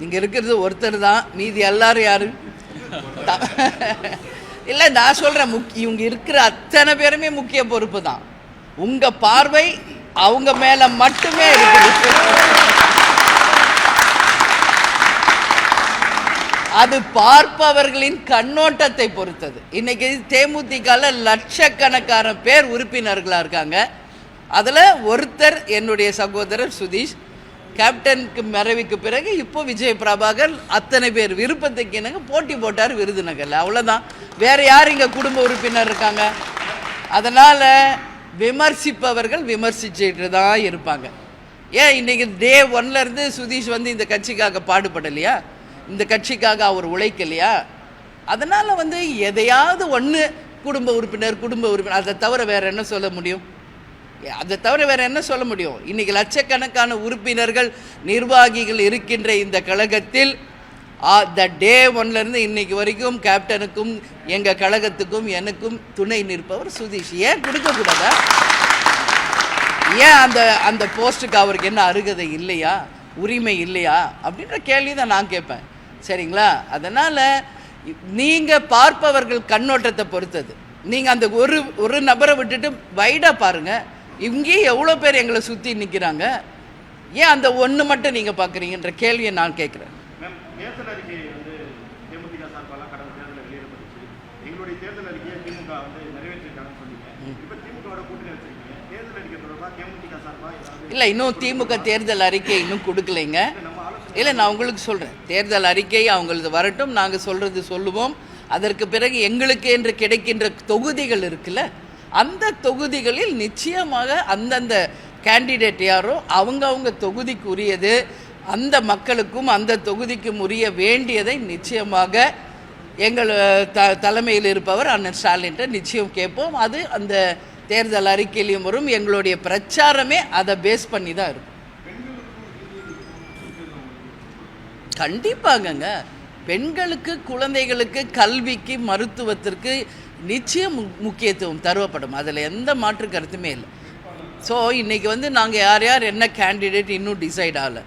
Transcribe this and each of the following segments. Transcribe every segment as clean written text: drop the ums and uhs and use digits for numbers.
இங்கே இருக்கிறது ஒருத்தர் தான், மீதி எல்லாரும் யாரு? இல்லை, நான் சொல்கிறேன், இவங்க இருக்கிற அத்தனை பேருமே முக்கிய பொறுப்பு தான். உங்கள் பார்வை அவங்க மேலே மட்டுமே இருக்குது. அது பார்ப்பவர்களின் கண்ணோட்டத்தை பொறுத்தது. இன்னைக்கு தேமுதிகவில் லட்சக்கணக்கான பேர் உறுப்பினர்களாக இருக்காங்க. அதில் ஒருத்தர் என்னுடைய சகோதரர் சுதீஷ். கேப்டனுக்கு மறைவுக்கு பிறகு இப்போ விஜய் பிரபாகர் அத்தனை பேர் விருப்பத்துக்கு என்னங்க போட்டி போட்டார் விருதுநகரில். அவ்வளோதான். வேறு யார் இங்கே குடும்ப உறுப்பினர் இருக்காங்க? அதனால் விமர்சிப்பவர்கள் விமர்சிச்சுட்டு தான் இருப்பாங்க. ஏன் இன்றைக்கி டே ஒன்லேருந்து சுதீஷ் வந்து இந்த கட்சிக்காக பாடுபடலையா? இந்த கட்சிக்காக அவர் உழைக்கலையா? அதனால் எதையாவது ஒன்று குடும்ப உறுப்பினர் அதை தவிர வேறு என்ன சொல்ல முடியும்? இன்றைக்கி லட்சக்கணக்கான உறுப்பினர்கள் நிர்வாகிகள் இருக்கின்ற இந்த கழகத்தில் த டே ஒன்லேருந்து இன்னைக்கு வரைக்கும் கேப்டனுக்கும் எங்கள் கழகத்துக்கும் எனக்கும் துணை நிற்பவர் சுதீஷ். ஏன் கொடுக்கக்கூடாதா? ஏன் அந்த போஸ்ட்டுக்கு அவருக்கு என்ன அருகதை இல்லையா, உரிமை இல்லையா அப்படின்ற கேள்வி தான் நான் கேட்பேன். சரிங்களா? அதனால் நீங்கள் பார்ப்பவர்கள் கண்ணோட்டத்தை பொறுத்தது. நீங்கள் அந்த ஒரு நபரை விட்டுட்டு வைடாக பாருங்கள். இங்கேயே எவ்வளோ பேர் எங்களை சுற்றி நிற்கிறாங்க. ஏன் அந்த ஒன்று மட்டும் நீங்கள் பார்க்குறீங்கன்ற கேள்வியை நான் கேட்குறேன். இல்லை, இன்னும் திமுக தேர்தல் அறிக்கை இன்னும் கொடுக்கலைங்க. இல்லை, நான் உங்களுக்கு சொல்கிறேன், தேர்தல் அறிக்கை அவங்களது வரட்டும், நாங்கள் சொல்லுவோம். அதற்கு பிறகு எங்களுக்கு என்று கிடைக்கின்ற தொகுதிகள் இருக்குல்ல, அந்த தொகுதிகளில் நிச்சயமாக அந்தந்த கேண்டிடேட் யாரோ அவங்க தொகுதிக்கு உரியது, அந்த மக்களுக்கும் அந்த தொகுதிக்கும் உரிய வேண்டியதை நிச்சயமாக எங்கள் தலைமையில் இருப்பவர் அண்ணன் ஸ்டாலின்ட்ட நிச்சயம் கேட்போம். அது அந்த தேர்தல் அறிக்கையிலையும் வரும். எங்களுடைய பிரச்சாரமே அதை பேஸ் பண்ணி தான் இருக்கும். கண்டிப்பாகங்க. பெண்களுக்கு, குழந்தைகளுக்கு, கல்விக்கு, மருத்துவத்திற்கு நிச்சயம் முக்கியத்துவம் தருவப்படும். அதில் எந்த மாற்று கருத்துமே இல்லை. ஸோ இன்றைக்கி நாங்கள் யார் என்ன கேண்டிடேட் இன்னும் டிசைட் ஆகலை.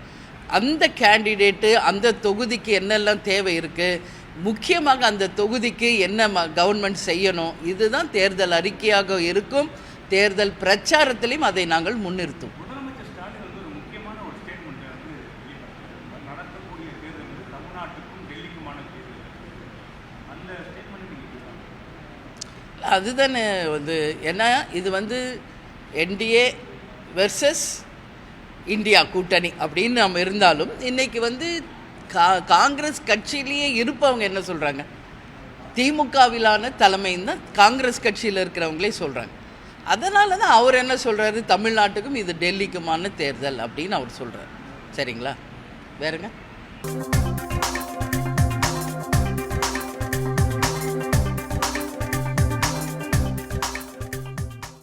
அந்த கேண்டிடேட்டு அந்த தொகுதிக்கு என்னெல்லாம் தேவை இருக்குது, முக்கியமாக அந்த தொகுதிக்கு என்ன கவர்மெண்ட் செய்யணும், இதுதான் தேர்தல் அறிக்கையாக இருக்கும். தேர்தல் பிரச்சாரத்திலையும் அதை நாங்கள் முன்னிறுத்தும். அதுதானே ஏன்னா இது என்டிஏ வெர்சஸ் இந்தியா கூட்டணி அப்படின்னு நம்ம இருந்தாலும் இன்றைக்கி காங்கிரஸ் கட்சியிலேயே இருப்பவங்க என்ன சொல்கிறாங்க, திமுகவிலான தலைமைன்னு தான் காங்கிரஸ் கட்சியில் இருக்கிறவங்களே சொல்கிறாங்க. அதனால தான் அவர் என்ன சொல்கிறாரு, தமிழ்நாட்டுக்கும் இது டெல்லிக்குமான தேர்தல் அப்படின்னு அவர் சொல்கிறார். சரிங்களா? வேறுங்க.